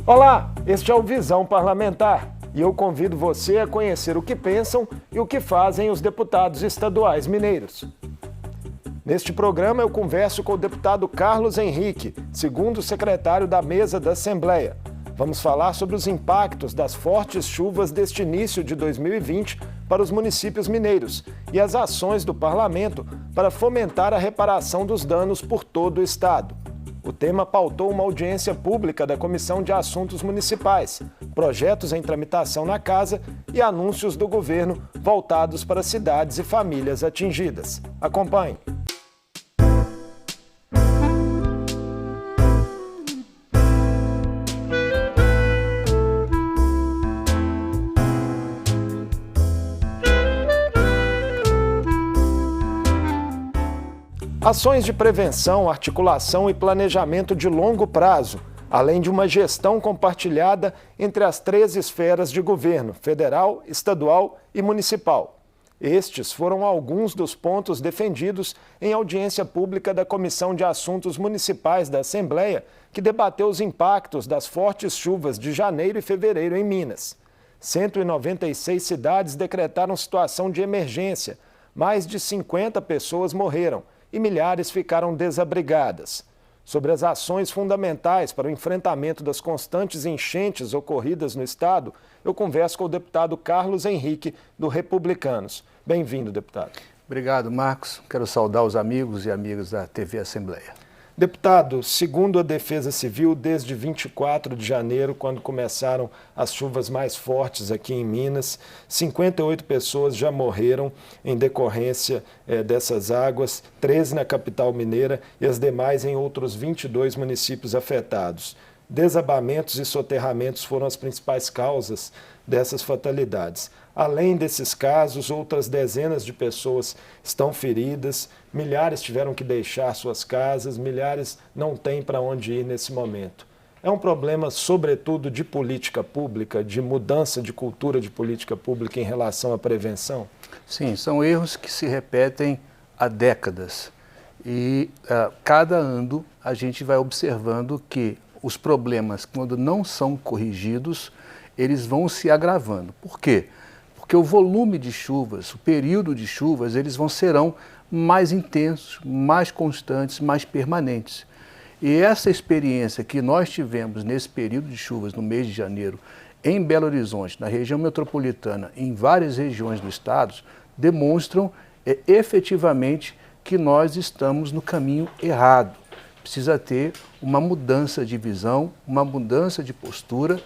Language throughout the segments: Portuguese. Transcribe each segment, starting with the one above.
Olá, este é o Visão Parlamentar e eu convido você a conhecer o que pensam e o que fazem os deputados estaduais mineiros. Neste programa eu converso com o deputado Carlos Henrique, segundo secretário da mesa da Assembleia. Vamos falar sobre os impactos das fortes chuvas deste início de 2020 para os municípios mineiros e as ações do parlamento para fomentar a reparação dos danos por todo o estado. O tema pautou uma audiência pública da Comissão de Assuntos Municipais, projetos em tramitação na Casa e anúncios do governo voltados para cidades e famílias atingidas. Acompanhe. Ações de prevenção, articulação e planejamento de longo prazo, além de uma gestão compartilhada entre as 3 esferas de governo, federal, estadual e municipal. Estes foram alguns dos pontos defendidos em audiência pública da Comissão de Assuntos Municipais da Assembleia, que debateu os impactos das fortes chuvas de janeiro e fevereiro em Minas. 196 cidades decretaram situação de emergência, mais de 50 pessoas morreram e milhares ficaram desabrigadas. Sobre as ações fundamentais para o enfrentamento das constantes enchentes ocorridas no estado, eu converso com o deputado Carlos Henrique, do Republicanos. Bem-vindo, deputado. Obrigado, Marcos. Quero saudar os amigos e amigas da TV Assembleia. Deputado, segundo a Defesa Civil, desde 24 de janeiro, quando começaram as chuvas mais fortes aqui em Minas, 58 pessoas já morreram em decorrência dessas águas, 13 na capital mineira e as demais em outros 22 municípios afetados. Desabamentos e soterramentos foram as principais causas dessas fatalidades. Além desses casos, outras dezenas de pessoas estão feridas, milhares tiveram que deixar suas casas, milhares não têm para onde ir nesse momento. É um problema, sobretudo, de política pública, de mudança de cultura de política pública em relação à prevenção? Sim, são erros que se repetem há décadas. E cada ano a gente vai observando que os problemas, quando não são corrigidos, eles vão se agravando. Por quê? Porque o volume de chuvas, o período de chuvas, serão mais intensos, mais constantes, mais permanentes. E essa experiência que nós tivemos nesse período de chuvas, no mês de janeiro, em Belo Horizonte, na região metropolitana, em várias regiões do estado, demonstram efetivamente que nós estamos no caminho errado. Precisa ter uma mudança de visão, uma mudança de postura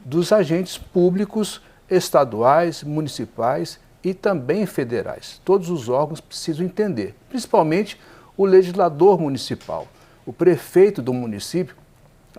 dos agentes públicos estaduais, municipais e também federais. Todos os órgãos precisam entender, principalmente o legislador municipal. O prefeito do município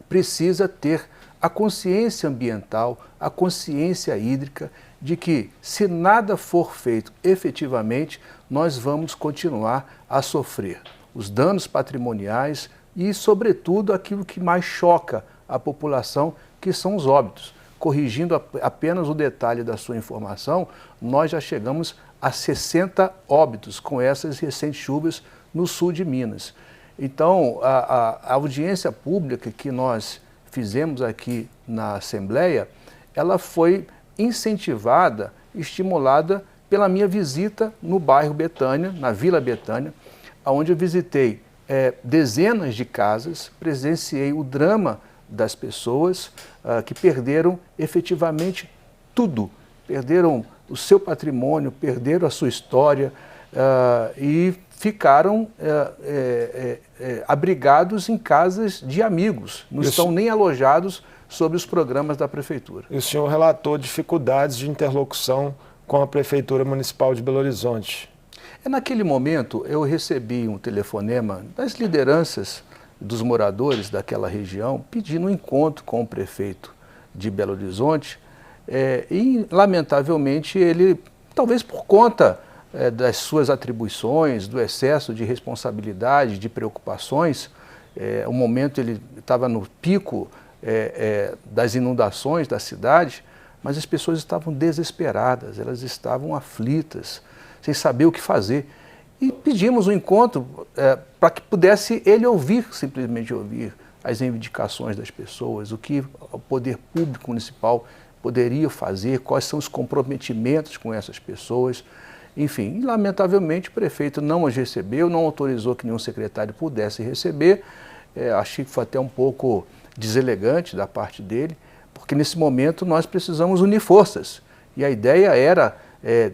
precisa ter a consciência ambiental, a consciência hídrica de que, se nada for feito efetivamente, nós vamos continuar a sofrer os danos patrimoniais e, sobretudo, aquilo que mais choca a população, que são os óbitos. Corrigindo apenas o detalhe da sua informação, nós já chegamos a 60 óbitos com essas recentes chuvas no sul de Minas. Então, a audiência pública que nós fizemos aqui na Assembleia, ela foi incentivada, estimulada pela minha visita no bairro Betânia, na Vila Betânia, onde eu visitei dezenas de casas, presenciei o drama das pessoas que perderam efetivamente tudo, perderam o seu patrimônio, perderam a sua história e ficaram abrigados em casas de amigos, não estão nem alojados sob os programas da Prefeitura. E o senhor relatou dificuldades de interlocução com a Prefeitura Municipal de Belo Horizonte. Naquele momento eu recebi um telefonema das lideranças dos moradores daquela região, pedindo um encontro com o prefeito de Belo Horizonte e, lamentavelmente, ele, talvez por conta das suas atribuições, do excesso de responsabilidade, de preocupações, o momento ele estava no pico das inundações da cidade, mas as pessoas estavam desesperadas, elas estavam aflitas, sem saber o que fazer. E pedimos um encontro para que pudesse ele ouvir, simplesmente ouvir, as reivindicações das pessoas, o que o poder público municipal poderia fazer, quais são os comprometimentos com essas pessoas. Enfim, lamentavelmente o prefeito não as recebeu, não autorizou que nenhum secretário pudesse receber. Achei que foi até um pouco deselegante da parte dele, porque nesse momento nós precisamos unir forças. E a ideia era,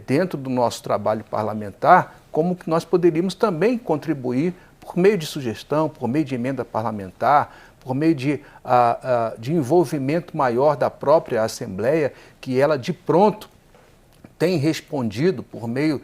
dentro do nosso trabalho parlamentar, como que nós poderíamos também contribuir por meio de sugestão, por meio de emenda parlamentar, por meio de envolvimento maior da própria Assembleia, que ela de pronto tem respondido por meio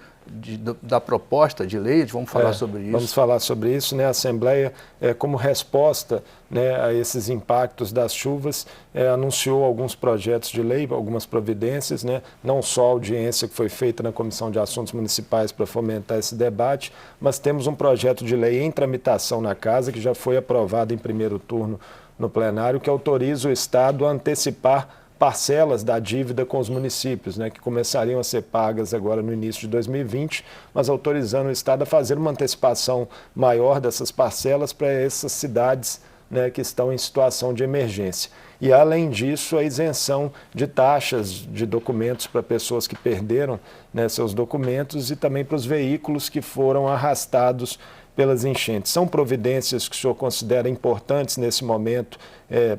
da proposta de lei. Vamos falar sobre isso. Vamos falar sobre isso, né? A Assembleia, como resposta, né, a esses impactos das chuvas, anunciou alguns projetos de lei, algumas providências, né? Não só a audiência que foi feita na Comissão de Assuntos Municipais para fomentar esse debate, mas temos um projeto de lei em tramitação na Casa, que já foi aprovado em primeiro turno no plenário, que autoriza o Estado a antecipar parcelas da dívida com os municípios, né, que começariam a ser pagas agora no início de 2020, mas autorizando o Estado a fazer uma antecipação maior dessas parcelas para essas cidades, né, que estão em situação de emergência. E, além disso, a isenção de taxas de documentos para pessoas que perderam, né, seus documentos e também para os veículos que foram arrastados pelas enchentes. São providências que o senhor considera importantes nesse momento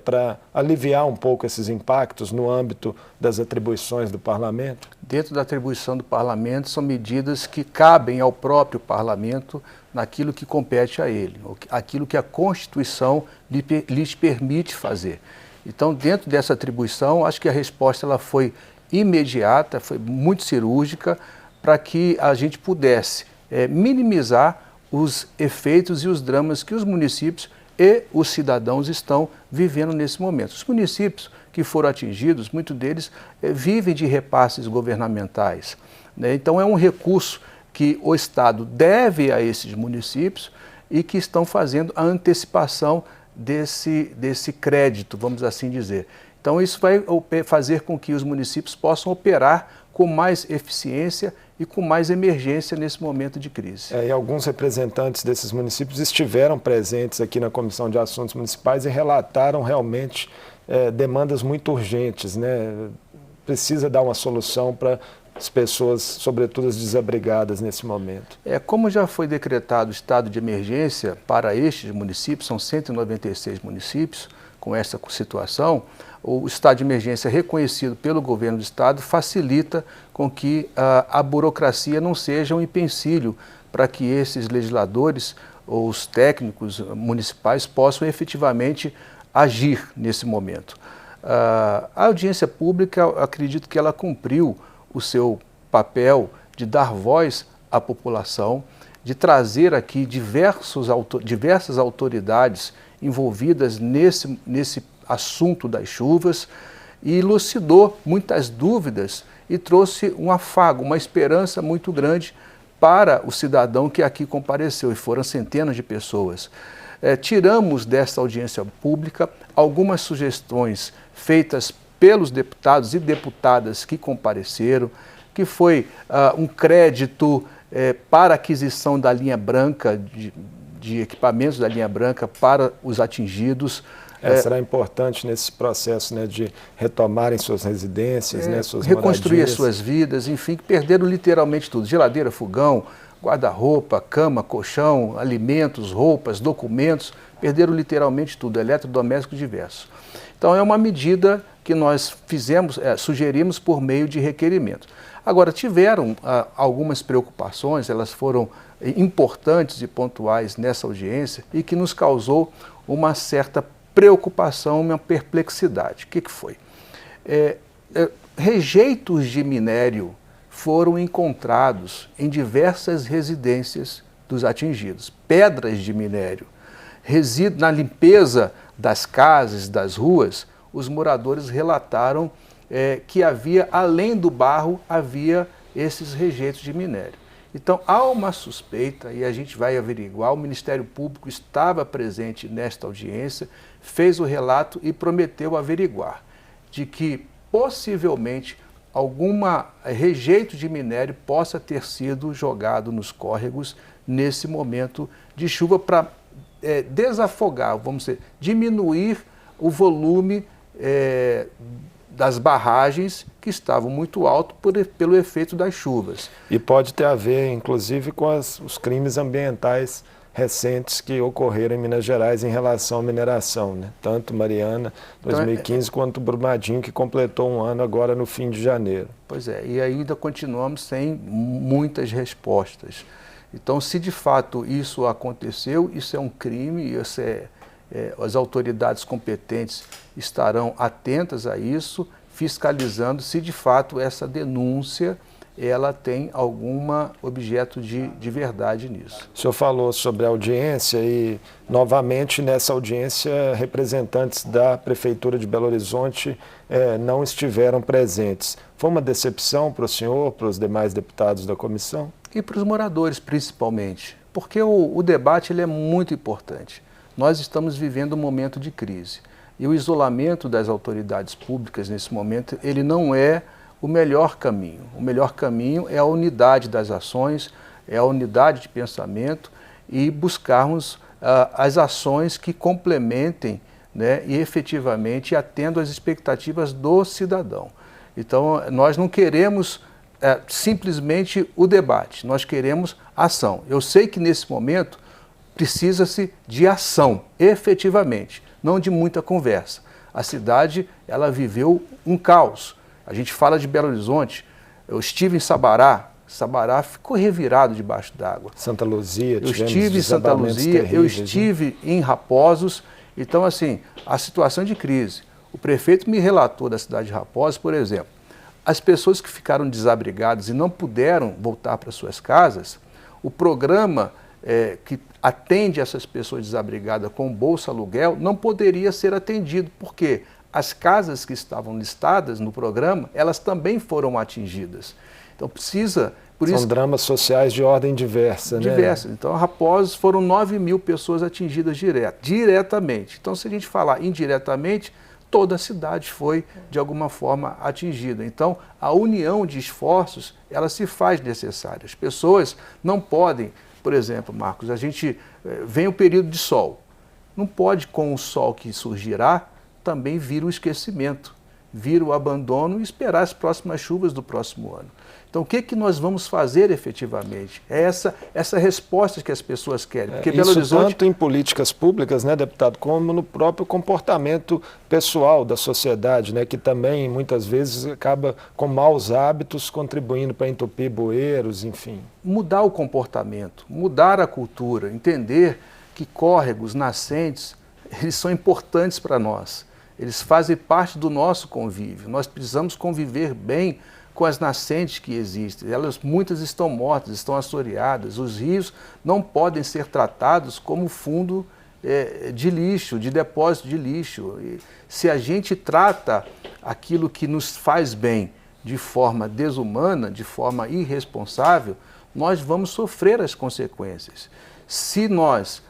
para aliviar um pouco esses impactos no âmbito das atribuições do Parlamento? Dentro da atribuição do Parlamento, são medidas que cabem ao próprio Parlamento naquilo que compete a ele, aquilo que a Constituição lhes permite fazer. Então, dentro dessa atribuição, acho que a resposta ela foi imediata, foi muito cirúrgica, para que a gente pudesse minimizar os efeitos e os dramas que os municípios e os cidadãos estão vivendo nesse momento. Os municípios que foram atingidos, muitos deles vivem de repasses governamentais, né? Então é um recurso que o Estado deve a esses municípios e que estão fazendo a antecipação desse crédito, vamos assim dizer. Então isso vai fazer com que os municípios possam operar com mais eficiência e com mais emergência nesse momento de crise. E alguns representantes desses municípios estiveram presentes aqui na Comissão de Assuntos Municipais e relataram realmente demandas muito urgentes, né? Precisa dar uma solução para as pessoas, sobretudo as desabrigadas nesse momento. Como já foi decretado o estado de emergência para estes municípios, são 196 municípios com essa situação, o estado de emergência reconhecido pelo governo do estado facilita com que a burocracia não seja um empecilho para que esses legisladores ou os técnicos municipais possam efetivamente agir nesse momento. A audiência pública, acredito que ela cumpriu o seu papel de dar voz à população, de trazer aqui diversas autoridades envolvidas nesse assunto das chuvas e elucidou muitas dúvidas e trouxe um afago, uma esperança muito grande para o cidadão que aqui compareceu, e foram centenas de pessoas. Tiramos desta audiência pública algumas sugestões feitas pelos deputados e deputadas que compareceram, que foi um crédito para aquisição da linha branca, de equipamentos da linha branca para os atingidos. Será importante nesse processo, né, de retomarem suas residências, né, suas reconstruir moradias. as suas vidas, enfim, que perderam literalmente tudo: geladeira, fogão, guarda-roupa, cama, colchão, alimentos, roupas, documentos, perderam literalmente tudo, eletrodomésticos diversos. Então é uma medida que nós sugerimos por meio de requerimento. Agora, tiveram algumas preocupações, elas foram importantes e pontuais nessa audiência e que nos causou uma certa preocupação, uma perplexidade. O que foi? Rejeitos de minério foram encontrados em diversas residências dos atingidos. Pedras de minério. Na limpeza das casas, das ruas, os moradores relataram que havia, além do barro, havia esses rejeitos de minério. Então, há uma suspeita, e a gente vai averiguar. O Ministério Público estava presente nesta audiência, fez o relato e prometeu averiguar, de que possivelmente algum rejeito de minério possa ter sido jogado nos córregos nesse momento de chuva para desafogar, vamos dizer, diminuir o volume das barragens que estavam muito alto pelo efeito das chuvas. E pode ter a ver, inclusive, com os crimes ambientais recentes que ocorreram em Minas Gerais em relação à mineração, né? Tanto Mariana, 2015, quanto Brumadinho, que completou um ano agora no fim de janeiro. Pois é, e ainda continuamos sem muitas respostas. Então, se de fato isso aconteceu, isso é um crime, as autoridades competentes estarão atentas a isso, fiscalizando se de fato essa denúncia ela tem algum objeto de verdade nisso. O senhor falou sobre a audiência e, novamente, nessa audiência, representantes da Prefeitura de Belo Horizonte não estiveram presentes. Foi uma decepção para o senhor, para os demais deputados da comissão? E para os moradores, principalmente, porque o debate ele é muito importante. Nós estamos vivendo um momento de crise e o isolamento das autoridades públicas nesse momento, ele não é o melhor caminho. O melhor caminho é a unidade das ações, é a unidade de pensamento e buscarmos as ações que complementem, né, e efetivamente atendam às expectativas do cidadão. Então, nós não queremos simplesmente o debate, nós queremos ação. Eu sei que nesse momento precisa-se de ação, efetivamente, não de muita conversa. A cidade, ela viveu um caos. A gente fala de Belo Horizonte, eu estive em Sabará ficou revirado debaixo d'água. Santa Luzia, eu estive em Santa Luzia, eu estive em Raposos. Então, assim, a situação de crise. O prefeito me relatou da cidade de Raposos, por exemplo, as pessoas que ficaram desabrigadas e não puderam voltar para suas casas, o programa que atende essas pessoas desabrigadas com Bolsa Aluguel não poderia ser atendido, porque as casas que estavam listadas no programa, elas também foram atingidas. Então precisa... São dramas sociais de ordem diversa, né? Diversas. Então, a Raposos foram 9.000 pessoas atingidas diretamente. Então, se a gente falar indiretamente, toda a cidade foi, de alguma forma, atingida. Então, a união de esforços, ela se faz necessária. As pessoas não podem, por exemplo, Marcos, a gente vem o período de sol. Não pode, com o sol que surgirá, também vir o esquecimento, vir o abandono e esperar as próximas chuvas do próximo ano. Então, o que nós vamos fazer efetivamente? É essa resposta que as pessoas querem. Porque Belo Horizonte... tanto em políticas públicas, né, deputado, como no próprio comportamento pessoal da sociedade, né, que também, muitas vezes, acaba com maus hábitos, contribuindo para entupir bueiros, enfim. Mudar o comportamento, mudar a cultura, entender que córregos, nascentes, eles são importantes para nós. Eles fazem parte do nosso convívio. Nós precisamos conviver bem com as nascentes que existem. Muitas estão mortas, estão assoreadas. Os rios não podem ser tratados como fundo de lixo, de depósito de lixo. E se a gente trata aquilo que nos faz bem de forma desumana, de forma irresponsável, nós vamos sofrer as consequências. Se nós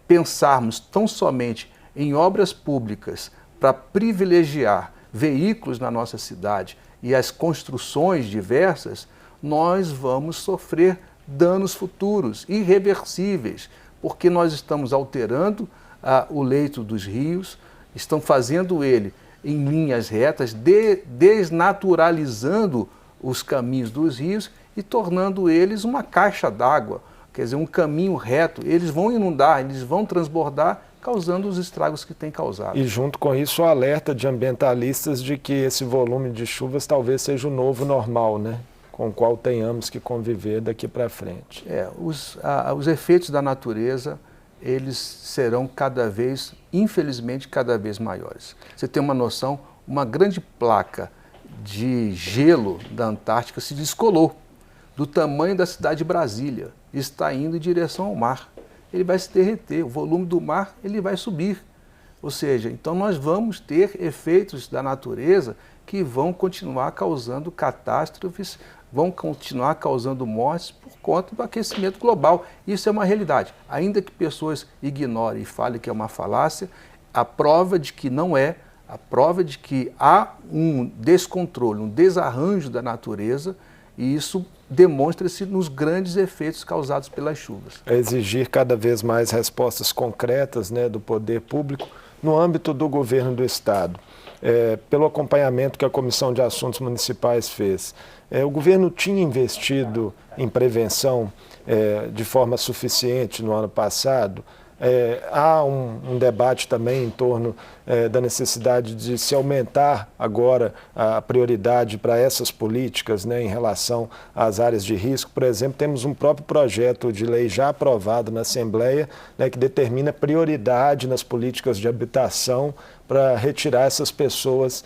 pensarmos tão somente em obras públicas para privilegiar veículos na nossa cidade e as construções diversas, nós vamos sofrer danos futuros, irreversíveis, porque nós estamos alterando o leito dos rios, estão fazendo ele em linhas retas, desnaturalizando os caminhos dos rios e tornando eles uma caixa d'água, quer dizer, um caminho reto. Eles vão inundar, eles vão transbordar, causando os estragos que tem causado. E junto com isso o alerta de ambientalistas de que esse volume de chuvas talvez seja o novo normal, né? Com o qual tenhamos que conviver daqui para frente. Os efeitos da natureza, eles serão infelizmente, cada vez maiores. Você tem uma noção, uma grande placa de gelo da Antártica se descolou do tamanho da cidade de Brasília, está indo em direção ao mar. Ele vai se derreter, o volume do mar ele vai subir. Ou seja, então nós vamos ter efeitos da natureza que vão continuar causando catástrofes, vão continuar causando mortes por conta do aquecimento global. Isso é uma realidade. Ainda que pessoas ignorem e falem que é uma falácia, a prova de que não é, a prova de que há um descontrole, um desarranjo da natureza, e isso demonstra-se nos grandes efeitos causados pelas chuvas. É exigir cada vez mais respostas concretas, né, do poder público no âmbito do governo do Estado. Pelo acompanhamento que a Comissão de Assuntos Municipais fez, o governo tinha investido em prevenção de forma suficiente no ano passado? Há um debate também em torno da necessidade de se aumentar agora a prioridade para essas políticas, né, em relação às áreas de risco. Por exemplo, temos um próprio projeto de lei já aprovado na Assembleia, né, que determina prioridade nas políticas de habitação para retirar essas pessoas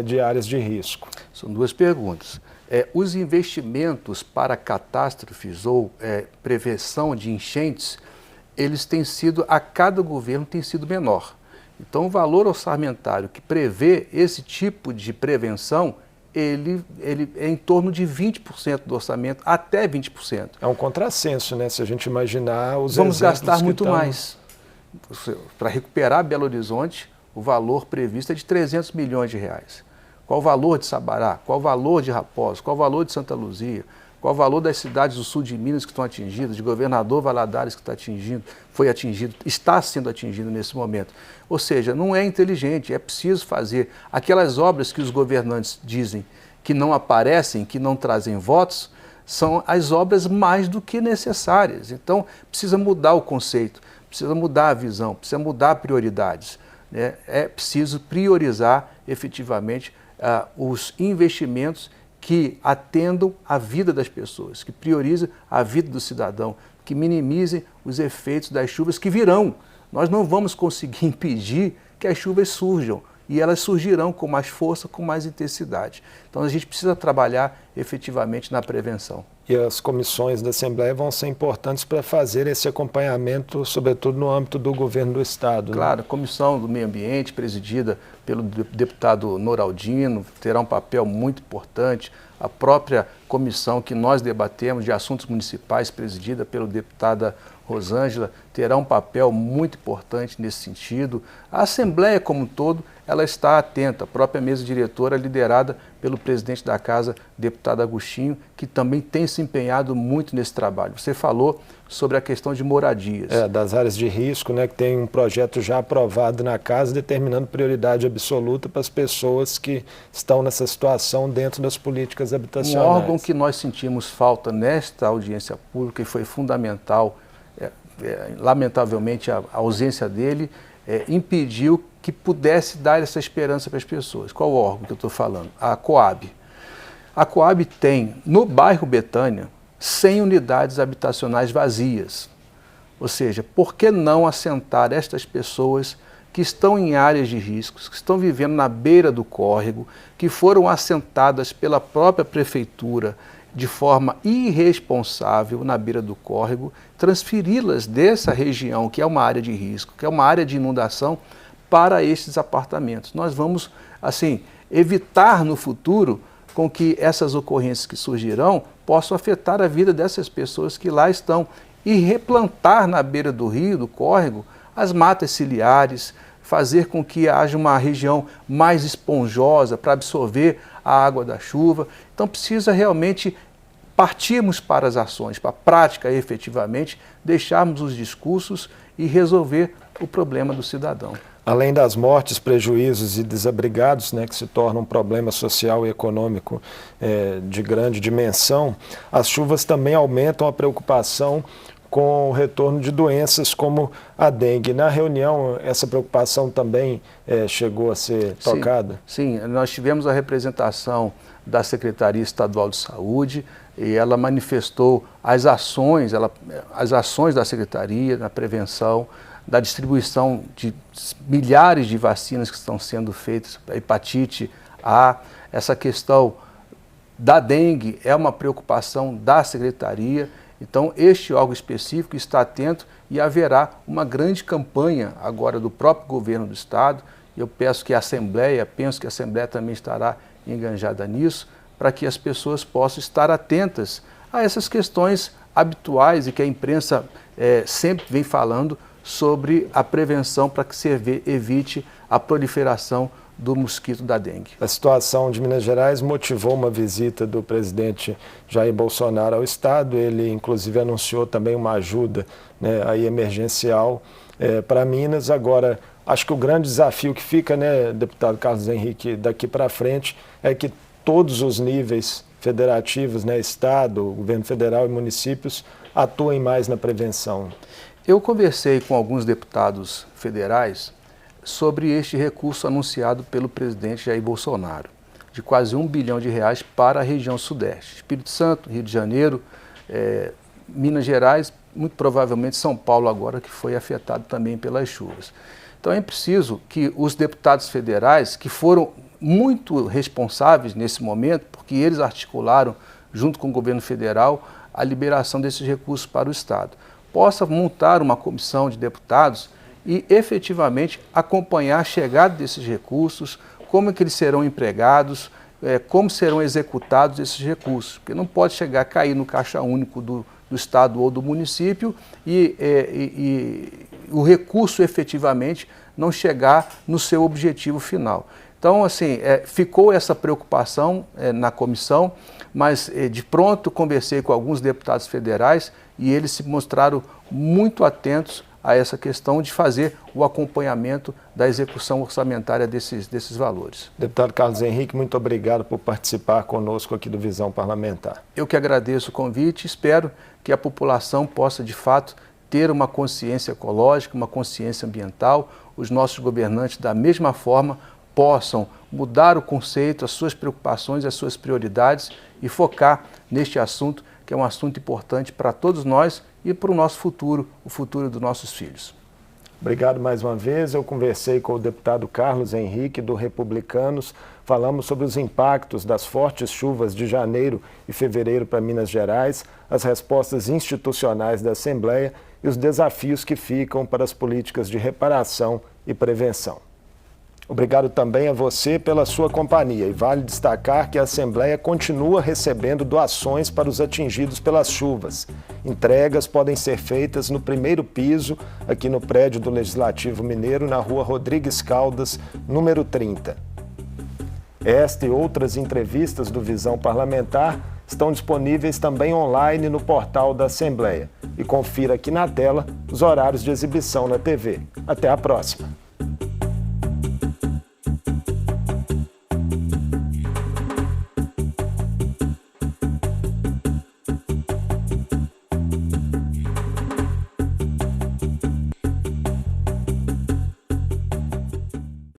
de áreas de risco. São duas perguntas. Os investimentos para catástrofes ou prevenção de enchentes, eles têm sido, a cada governo tem sido menor. Então, o valor orçamentário que prevê esse tipo de prevenção, ele é em torno de 20% do orçamento, até 20%. É um contrassenso, né? Se a gente imaginar os Vamos gastar que muito mais. Para recuperar Belo Horizonte, o valor previsto é de 300 milhões de reais. Qual o valor de Sabará? Qual o valor de Raposo? Qual o valor de Santa Luzia? Qual o valor das cidades do sul de Minas que estão atingidas, de Governador Valadares que foi atingido, está sendo atingido nesse momento? Ou seja, não é inteligente, é preciso fazer aquelas obras que os governantes dizem que não aparecem, que não trazem votos, são as obras mais do que necessárias. Então, precisa mudar o conceito, precisa mudar a visão, precisa mudar prioridades, né? É preciso priorizar efetivamente os investimentos que atendam à vida das pessoas, que priorizem a vida do cidadão, que minimizem os efeitos das chuvas que virão. Nós não vamos conseguir impedir que as chuvas surjam, e elas surgirão com mais força, com mais intensidade. Então a gente precisa trabalhar efetivamente na prevenção. E as comissões da Assembleia vão ser importantes para fazer esse acompanhamento, sobretudo no âmbito do governo do Estado. Claro, né? A Comissão do Meio Ambiente, presidida pelo deputado Noraldino, terá um papel muito importante. A própria comissão que nós debatemos de assuntos municipais, presidida pela deputada Rosângela, terá um papel muito importante nesse sentido. A Assembleia como um todo, ela está atenta. A própria mesa diretora, liderada pelo presidente da Casa, deputado Agostinho, que também tem se empenhado muito nesse trabalho. Você falou sobre a questão de moradias. Das áreas de risco, né, que tem um projeto já aprovado na Casa, determinando prioridade absoluta para as pessoas que estão nessa situação dentro das políticas habitacionais. Um órgão que nós sentimos falta nesta audiência pública e foi fundamental, lamentavelmente a ausência dele impediu que pudesse dar essa esperança para as pessoas. Qual órgão que eu estou falando? A Coab. A Coab tem, no bairro Betânia, 100 unidades habitacionais vazias. Ou seja, por que não assentar estas pessoas que estão em áreas de riscos, que estão vivendo na beira do córrego, que foram assentadas pela própria prefeitura de forma irresponsável na beira do córrego, transferi-las dessa região, que é uma área de risco, que é uma área de inundação, para estes apartamentos. Nós vamos, assim, evitar no futuro com que essas ocorrências que surgirão possam afetar a vida dessas pessoas que lá estão e replantar na beira do rio, do córrego, as matas ciliares, fazer com que haja uma região mais esponjosa para absorver a água da chuva. Então precisa realmente partirmos para as ações, para a prática efetivamente, deixarmos os discursos e resolver o problema do cidadão. Além das mortes, prejuízos e desabrigados, né, que se tornam um problema social e econômico de grande dimensão, as chuvas também aumentam a preocupação com o retorno de doenças como a dengue. Na reunião, essa preocupação também chegou a ser tocada? Sim, nós tivemos a representação da Secretaria Estadual de Saúde e ela manifestou as ações da Secretaria na prevenção, da distribuição de milhares de vacinas que estão sendo feitas para hepatite A. Essa questão da dengue é uma preocupação da Secretaria. Então, este órgão específico está atento e haverá uma grande campanha agora do próprio governo do Estado. Eu penso que a Assembleia também estará enganjada nisso, para que as pessoas possam estar atentas a essas questões habituais e que a imprensa sempre vem falando sobre a prevenção para que se evite a proliferação do mosquito da dengue. A situação de Minas Gerais motivou uma visita do presidente Jair Bolsonaro ao estado. Ele, inclusive, anunciou também uma ajuda, né, aí emergencial para Minas. Agora, acho que o grande desafio que fica, né, deputado Carlos Henrique, daqui para frente, é que todos os níveis federativos, né, Estado, governo federal e municípios, atuem mais na prevenção. Eu conversei com alguns deputados federais sobre este recurso anunciado pelo presidente Jair Bolsonaro, de quase R$1 bilhão para a região sudeste. Espírito Santo, Rio de Janeiro, Minas Gerais, muito provavelmente São Paulo agora, que foi afetado também pelas chuvas. Então é preciso que os deputados federais, que foram muito responsáveis nesse momento, porque eles articularam, junto com o governo federal, a liberação desses recursos para o Estado, possa montar uma comissão de deputados e efetivamente acompanhar a chegada desses recursos, como é que eles serão empregados, como serão executados esses recursos, porque não pode chegar a cair no caixa único do Estado ou do município e o recurso efetivamente não chegar no seu objetivo final. Então, assim, ficou essa preocupação na comissão, mas de pronto conversei com alguns deputados federais e eles se mostraram muito atentos a essa questão de fazer o acompanhamento da execução orçamentária desses valores. Deputado Carlos Henrique, muito obrigado por participar conosco aqui do Visão Parlamentar. Eu que agradeço o convite, espero que a população possa, de fato, ter uma consciência ecológica, uma consciência ambiental, os nossos governantes, da mesma forma, possam mudar o conceito, as suas preocupações, as suas prioridades e focar neste assunto, que é um assunto importante para todos nós e para o nosso futuro, o futuro dos nossos filhos. Obrigado mais uma vez. Eu conversei com o deputado Carlos Henrique, do Republicanos. Falamos sobre os impactos das fortes chuvas de janeiro e fevereiro para Minas Gerais, as respostas institucionais da Assembleia e os desafios que ficam para as políticas de reparação e prevenção. Obrigado também a você pela sua companhia e vale destacar que a Assembleia continua recebendo doações para os atingidos pelas chuvas. Entregas podem ser feitas no primeiro piso, aqui no prédio do Legislativo Mineiro, na rua Rodrigues Caldas, número 30. Esta e outras entrevistas do Visão Parlamentar estão disponíveis também online no portal da Assembleia. E confira aqui na tela os horários de exibição na TV. Até a próxima!